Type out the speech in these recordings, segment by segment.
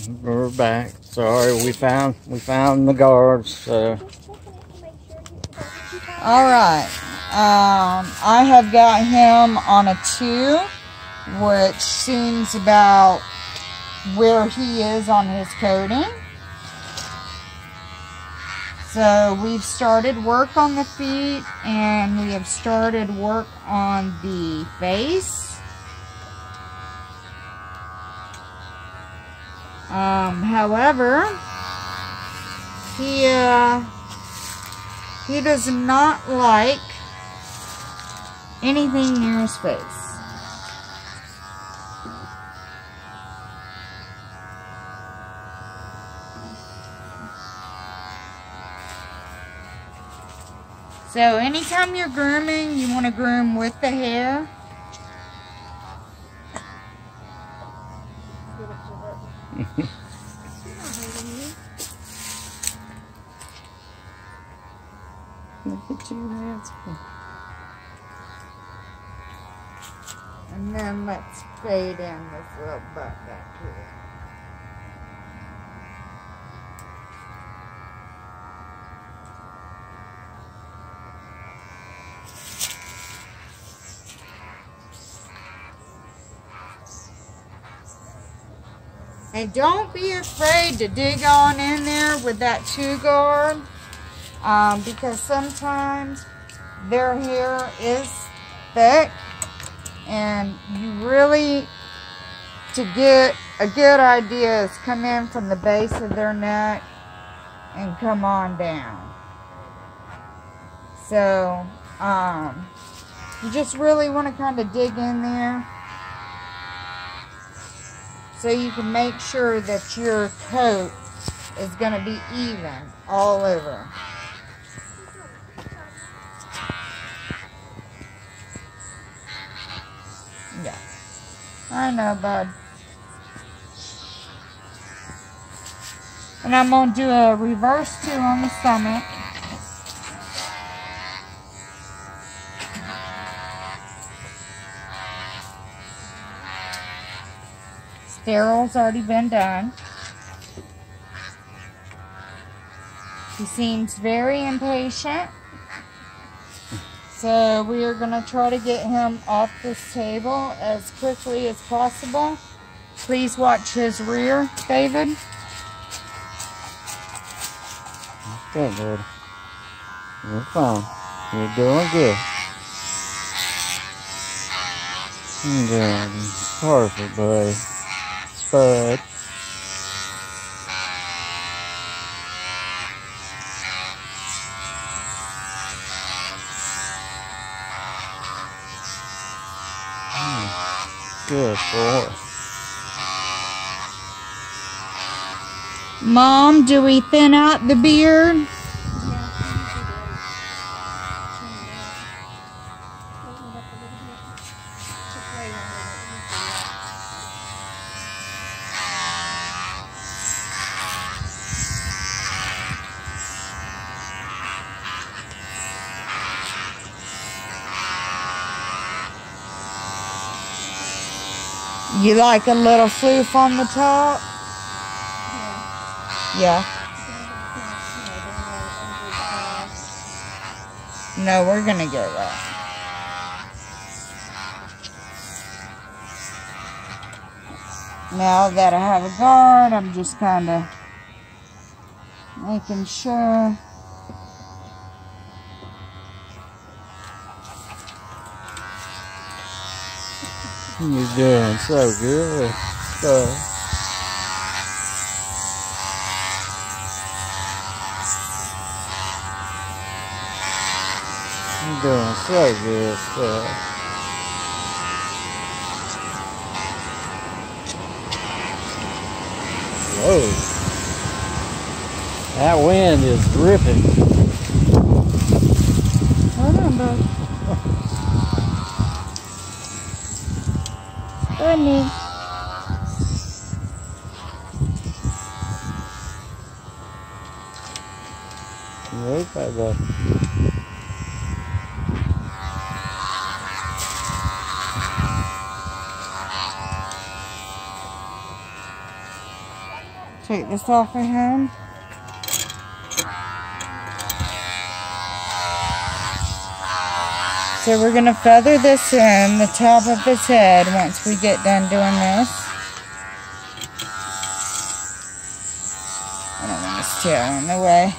We're back. Sorry, we found the guards. So. All right. I have got him on a 2, which seems about where he is on his coating. So we've started work on the feet, and we have started work on the face. However, he does not like anything near his face. So anytime you're grooming, you want to groom with the hair. Look at you, hands. And then let's fade in this little butt back here. And don't be afraid to dig on in there with that 2 guard, because sometimes their hair is thick, and you really, to get a good idea, is come in from the base of their neck and come on down. So you just really want to kind of dig in there, so you can make sure that your coat is going to be even all over. Yeah, I know, bud. And I'm going to do a reverse 2 on the stomach. Steril's already been done. He seems very impatient. So we are going to try to get him off this table as quickly as possible. Please watch his rear, David. Okay, good. You're fine. You're doing good. You're doing perfect, buddy. Spud. Good boy. Mom, do we thin out the beard? You like a little floof on the top? Yeah. No, we're gonna get that. Now that I have a guard, I'm just kind of making sure. You're doing so good. You're doing so good stuff. Whoa. That wind is ripping. Hold on, bud. Bunny. Right by the. take this off of him. So we're going to feather this in the top of his head once we get done doing this. I don't want his tail in the way.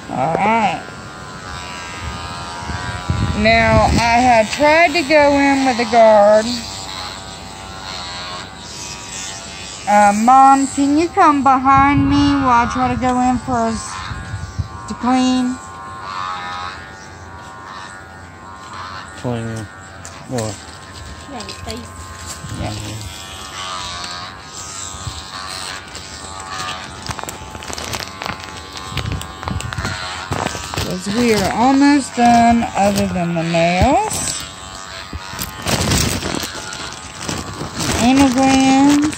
Alright. Now, I had tried to go in with a guard. Mom, can you come behind me while I try to go in for his to clean? Clean what? Yeah, his face. Yeah. Because we are almost done other than the nails, the anal glands,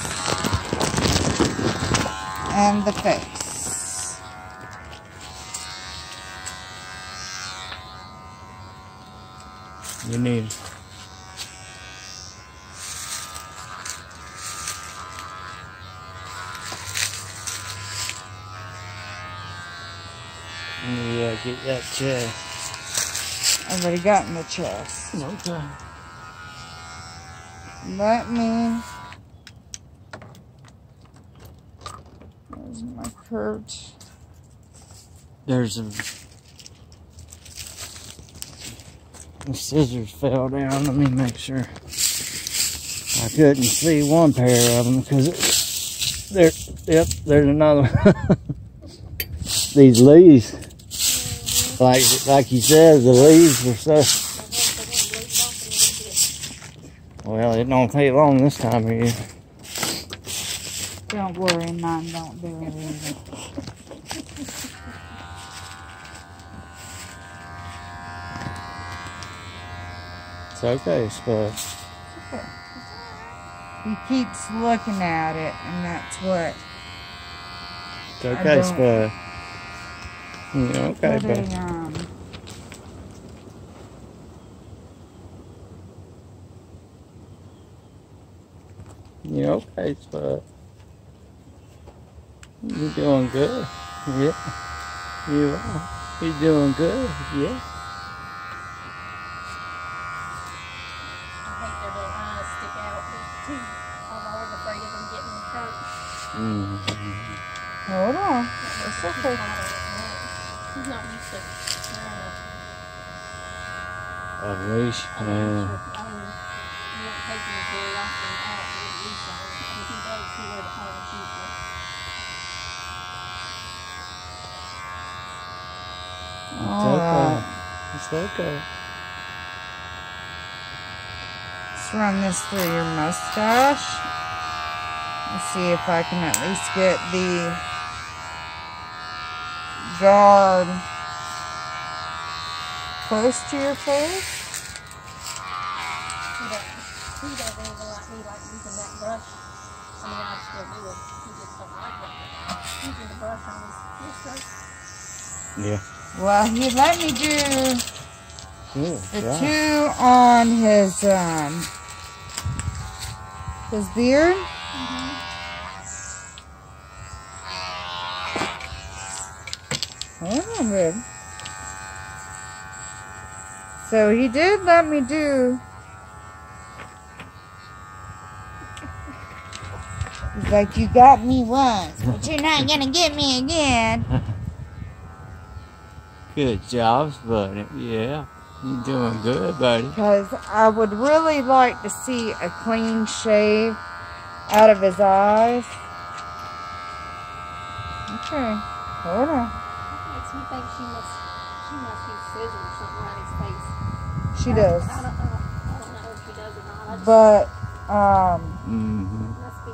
and the face. You need. Yeah, get that chest. I've already gotten the chest. Okay. Let me. There's my coat. There's a. The scissors fell down. Let me make sure. I couldn't see one pair of them because there's another one. These leaves, like you said, the leaves are so. Well, it don't take long this time of year. Don't worry, mine don't do it either. It's okay, Spud. He keeps looking at it, and that's what. It's okay, Spud. Yeah, okay, Put bud. You're okay, Spud. You're doing good. Yeah. You are. You're doing good. Yeah. I hate their little eyes stick out. Too. I'm always afraid of them getting hurt. Hold on. It's okay. He's not used to A leash. I mean, you won't take him very often out with a leash on. If he does, he wears the harness usually. Alright. It's okay. Let's run this through your mustache. Let's see if I can at least get the guard close to your face. He doesn't even like me like using that brush. I mean, I still do it. He just don't like it. Using the brush on his shirt. Yeah. Well, he let me do Good. the two on his beard. Hold on, babe. So he did let me do. He's like, you got me once, but you're not gonna get me again. Good job, buddy. Yeah. You're doing good, buddy. Because I would really like to see a clean shave out of his eyes. Okay, hold on. That makes me think she must use scissors or something around his face. She does. I don't know if she does or not. I just, But, must be.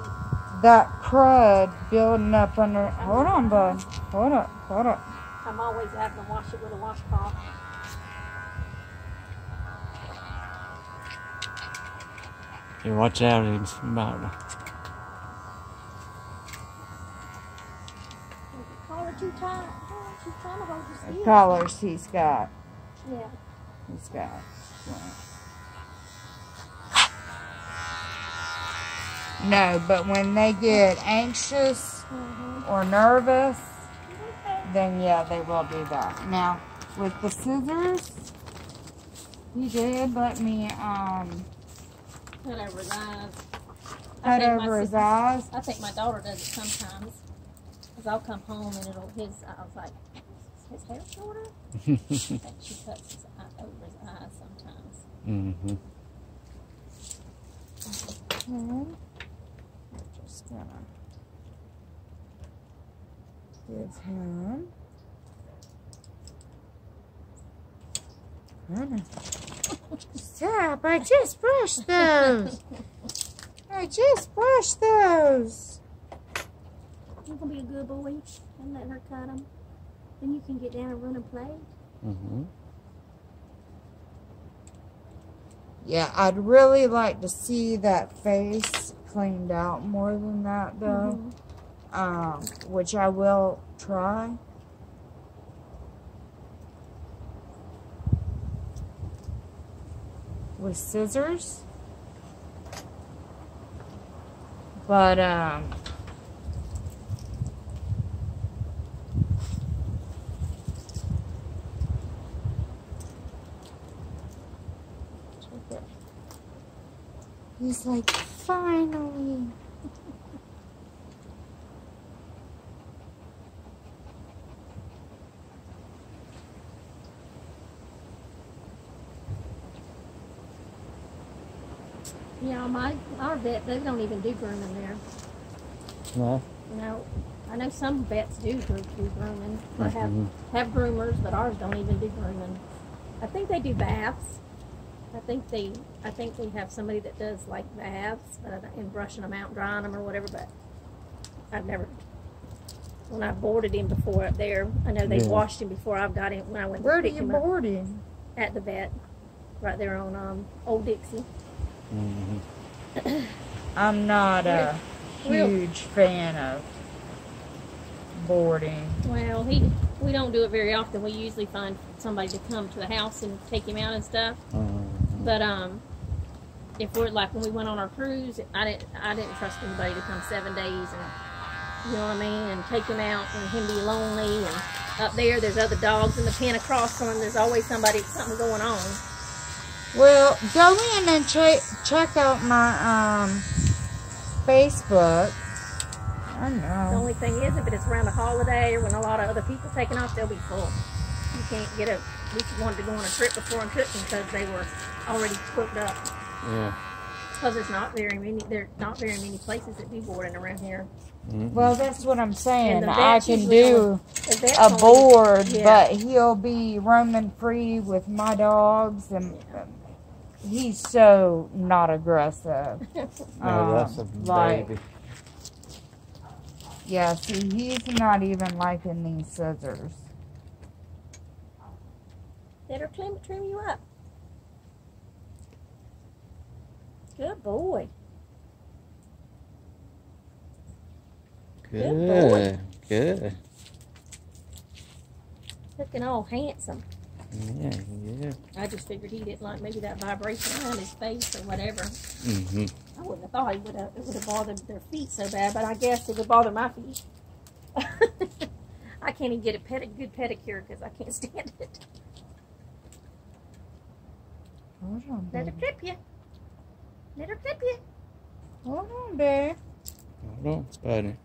that crud building up under. Hold on, bud. Hold up, hold up. I'm always having to wash it with a washcloth. Yeah, watch out. It's about. collar too tight. Oh, she's trying to hold your skin. Collars he's got. Yeah. He's got. No, but when they get anxious or nervous, then yeah, they will do that. Now, with the scissors, he did let me Cut over his eyes. cut over his eyes. I think my daughter does it sometimes. Because I'll come home and I was like, is his hair shorter? I think she cuts his over his eyes sometimes. Mm-hmm. Okay. I'm just gonna give him. Stop! I just brushed those. I just brushed those. You're gonna be a good boy and let her cut them. Then you can get down and run and play. Mm-hmm. Yeah, I'd really like to see that face cleaned out more than that, though. Which I will try. With scissors. But, he's like, finally. Yeah, our vet, they don't even do grooming there. No. No. I know some vets do grooming. Or have groomers, but ours don't even do grooming. I think they do baths. I think they have somebody that does like baths and brushing them out, drying them or whatever. But I've never. When I boarded him before up there, I know they washed him before I got him. When I went. Where do you board him? At the vet, right there on Old Dixie. I'm not a huge fan of boarding. Well, we don't do it very often. We usually find somebody to come to the house and take him out and stuff. But if we're like when we went on our cruise, I didn't trust anybody to come 7 days and you know what I mean, and take him out and him be lonely. And up there's other dogs in the pen across from him. There's always something going on. Well, go in and check out my Facebook. I know. The only thing is, if it's around a holiday or when a lot of other people taking off, they'll be full. You can't get we wanted to go on a trip before and couldn't because they were already booked up. Yeah. Because there's not very many places that do boarding around here. Well, that's what I'm saying. And I can do a board, but he'll be roaming free with my dogs, and he's so not aggressive. No, that's a baby. Yeah, see, he's not even liking these scissors. Let her trim you up. Good boy. Good. Good. Looking all handsome. Yeah, yeah. I just figured he didn't like maybe that vibration around his face or whatever. Mm-hmm. I wouldn't have thought it would have bothered their feet so bad, but I guess it would bother my feet. I can't even get a good pedicure because I can't stand it. Hold on, Let her clip you. Let her clip you. Hold on, babe. Hold on, Spidey.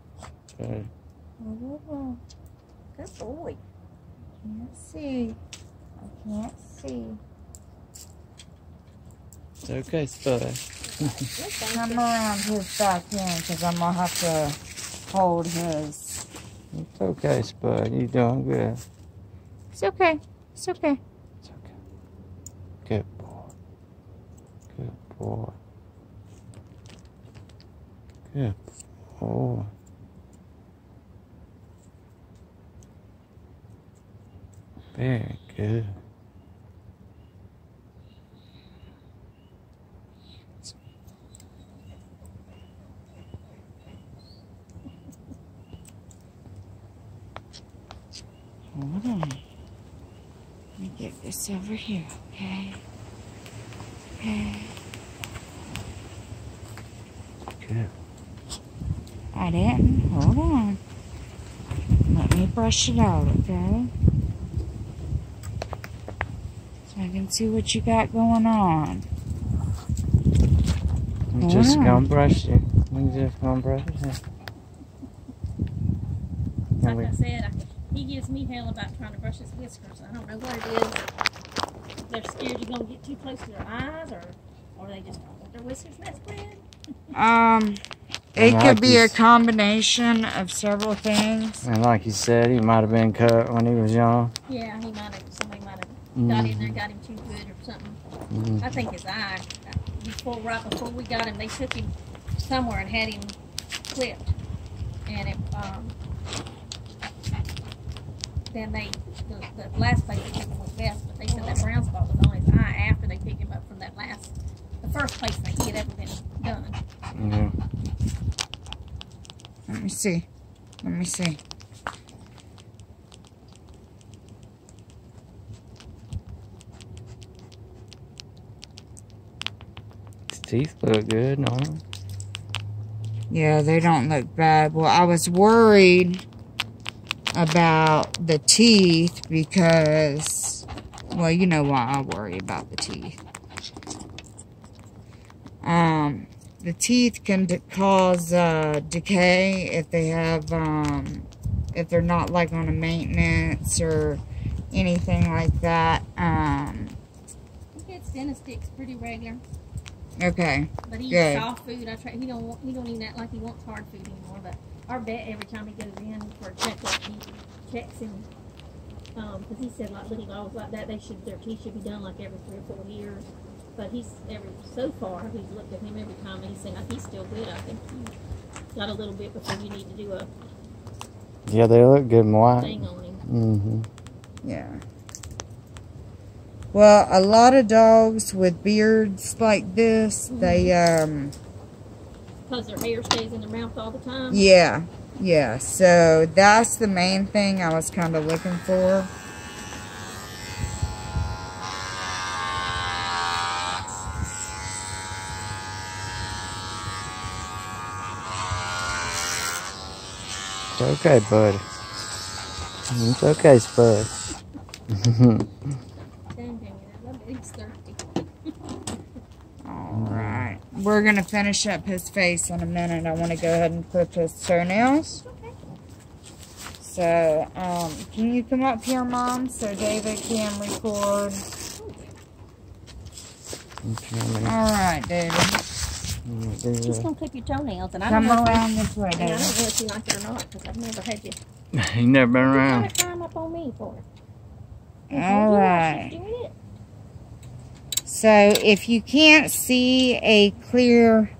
Spidey. Hold on. Good boy. Can't see. I can't see. It's okay, Spidey. Come around his back end because I'm going to have to hold his. It's okay, Spud. You're doing good. It's okay. It's okay. It's okay. Good boy. Good boy. Good boy. Very good. Hold on. Let me get this over here, okay? Okay. Good. I didn't. Hold on. Let me brush it out, okay? So I can see what you got going on. I'm just gonna brush it. I'm just gonna brush it. Like I said, he gives me hell about trying to brush his whiskers. I don't know what it is. They're scared you're gonna get too close to their eyes, or they just don't want their whiskers messed with. It could be a combination of several things. And like you said, he might have been cut when he was young. Yeah, somebody might have got in there, got him too good or something. I think his eye, right before we got him, they took him somewhere and had him clipped. And it, then the last place they took him was best, but they said that brown spot was on his eye after they picked him up from the first place that he had ever been done. Yeah. Let me see. Let me see. His teeth look good, no? Yeah, they don't look bad. Well, I was worried about the teeth because, well, you know why I worry about the teeth. The teeth can cause decay if they have, if they're not like on a maintenance or anything like that. He gets dentist sticks pretty regular. Okay. But he eats soft food. He don't even act like he wants hard food anymore. But our vet, every time he goes in for a checkup, he checks him. Because he said like little dogs like that, their teeth should be done like every 3 or 4 years. But so far, he's looked at him every time and he's saying like, he's still good. I think he's got a little bit before you need to do a Yeah, they look good and white. thing on him. Mm-hmm. Yeah. Well, a lot of dogs with beards like this, they, because their hair stays in their mouth all the time? Yeah. Yeah. So, that's the main thing I was kind of looking for. It's okay, bud. It's okay, Spud. Alright. We're going to finish up his face in a minute. I want to go ahead and clip his toenails. Okay. So, can you come up here, Mom, so David can record? Alright, David. She's going to clip your toenails. And I Come don't know around this way, David. I don't know if you like it or not, because I've never had you. You never been You're around. going to climb up on me for it. Alright. She's doing it. So, if you can't see a clear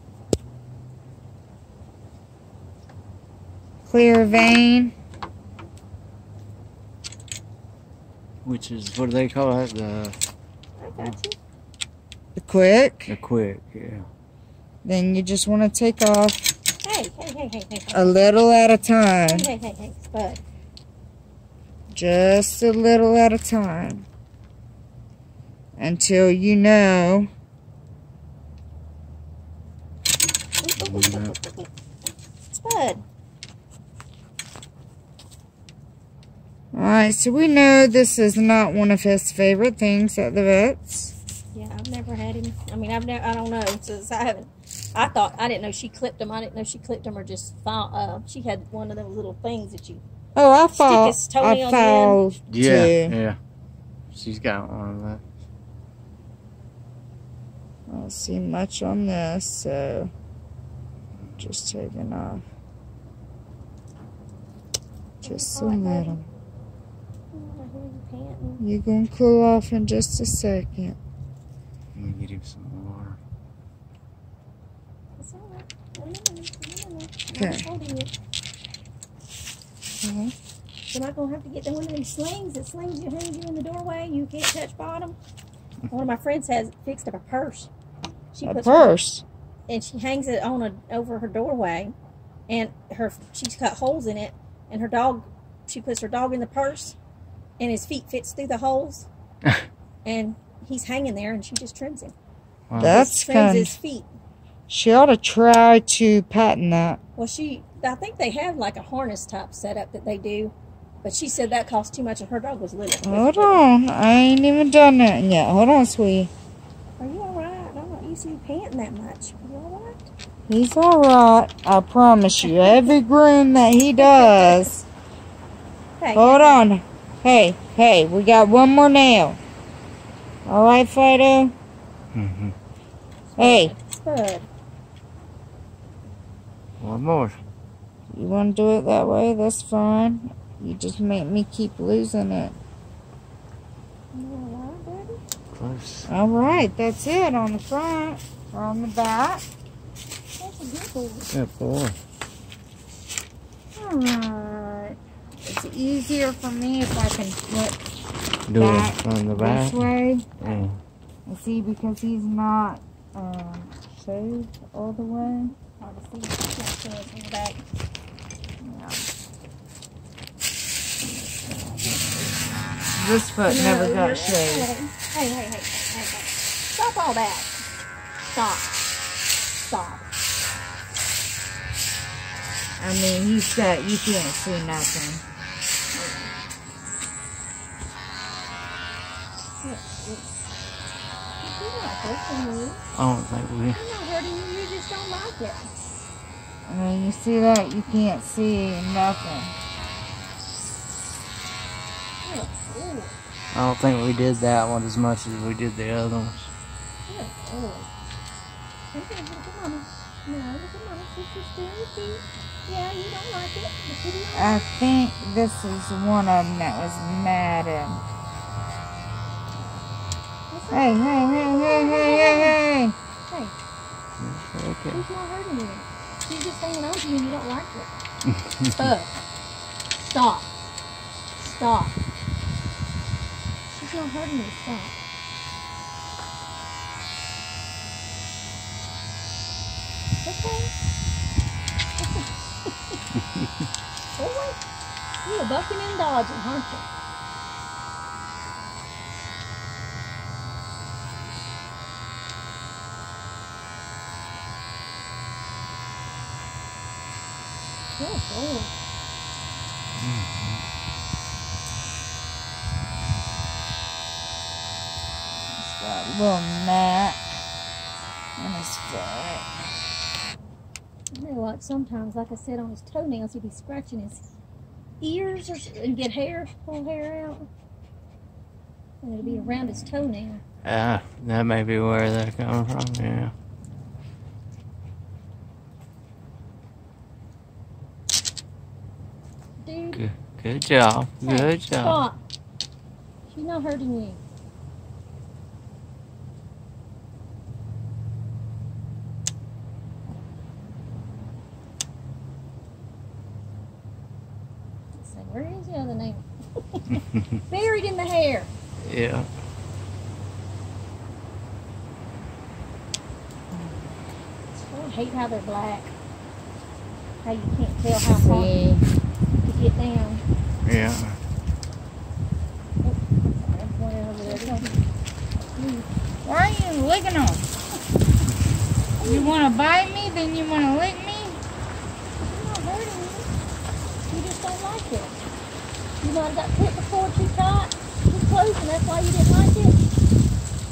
vein, Which is, what do they call it? I got you. the quick, Yeah. then you just want to take off Hey. a little at a time. Hey, Spud. Just a little at a time. Until you know. Spud. Alright, so we know this is not one of his favorite things at the vet's. Yeah, I've never had him. I mean, I don't know. Since I didn't know she clipped him. I didn't know she clipped him or just she had one of those little things that you Oh, I stick his toenails in. Yeah. She's got one of that. I don't see much on this, so just taking off. Just a little. You're going to cool off in just a second. Let me get him some water. It's all right. Okay. Am I going to have to get one of them slings that slings you, hangs you in the doorway? You can't touch bottom. One of my friends has fixed up a purse. A purse? And she hangs it over her doorway. And she's cut holes in it. And she puts her dog in the purse. and his feet fits through the holes, and he's hanging there, and she just trims him. Wow. That's Trims kind. his feet. She ought to try to patent that. Well, I think they have like a harness type setup that they do, but she said that cost too much, and her dog was little. Hold on, I ain't even done that yet. Hold on, sweetie. Are you all right? I'm not used to you panting that much. Are you all right? He's all right. I promise you. Every groom that he does. Hey, Hold on. Hey, we got one more nail. All right, Fido? Mm-hmm. Hey. Spud. One more. You want to do it that way? That's fine. You just make me keep losing it. You all right, buddy? Close. All right, that's it on the front or on the back. That's a good boy. Good boy. All right. It's easier for me if I can flip Do back it from the back. this way. Yeah. And see, because he's not shaved all the way. Hard to see. Yeah, in the back. Yeah. This foot never got shaved. Hey. Stop all that. Stop. I mean, he's got, you can't see nothing. You're not hurting me. I don't think we. You're not hurting me. You just don't like it. I mean, you see that? You can't see nothing. Ooh. I don't think we did that one as much as we did the other ones. Look at Mama. No, look at Mama. She's just doing your feet. Yeah, you don't like it. But you don't. I think this is one of them that was matted. Hey. Hey, Okay. she's not hurting you. She's just hanging on to you and you don't like it. Stop. She's not hurting you. Stop. Okay. Boy, you were bucking and dodging, aren't you? Good boy. It's got a little mat on his foot. You know what? Sometimes, like I said, on his toenails, he'd be scratching his ears and get pull hair out. And it'd be around his toenail. That may be where they're coming from, yeah. Dude. Good job. Good job. Stop. She's not hurting you. Let's see, where is the other nail? Buried in the hair. Yeah. I hate how they're black. How you can't tell how far to get down. Yeah. Why are you licking them? You want to bite me? Then you want to lick me? I'm not hurting you. You just don't like it. You might have got clipped before too tight, too close, and that's why you didn't like it.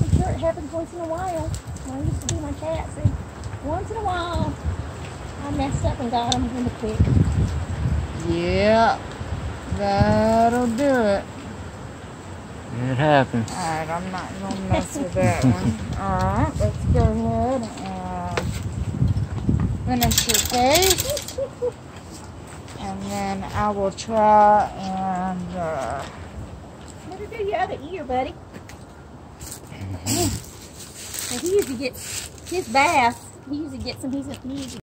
I'm sure it happens once in a while. When I used to do my cats, and once in a while, I messed up and got them in the quick. Yeah, that'll do it. It happens. Alright, I'm not going to mess with that one. Alright, let's go ahead and finish your face. And then I will try and... Better do your other ear, buddy. Well, he usually gets his bath. He usually gets them. He usually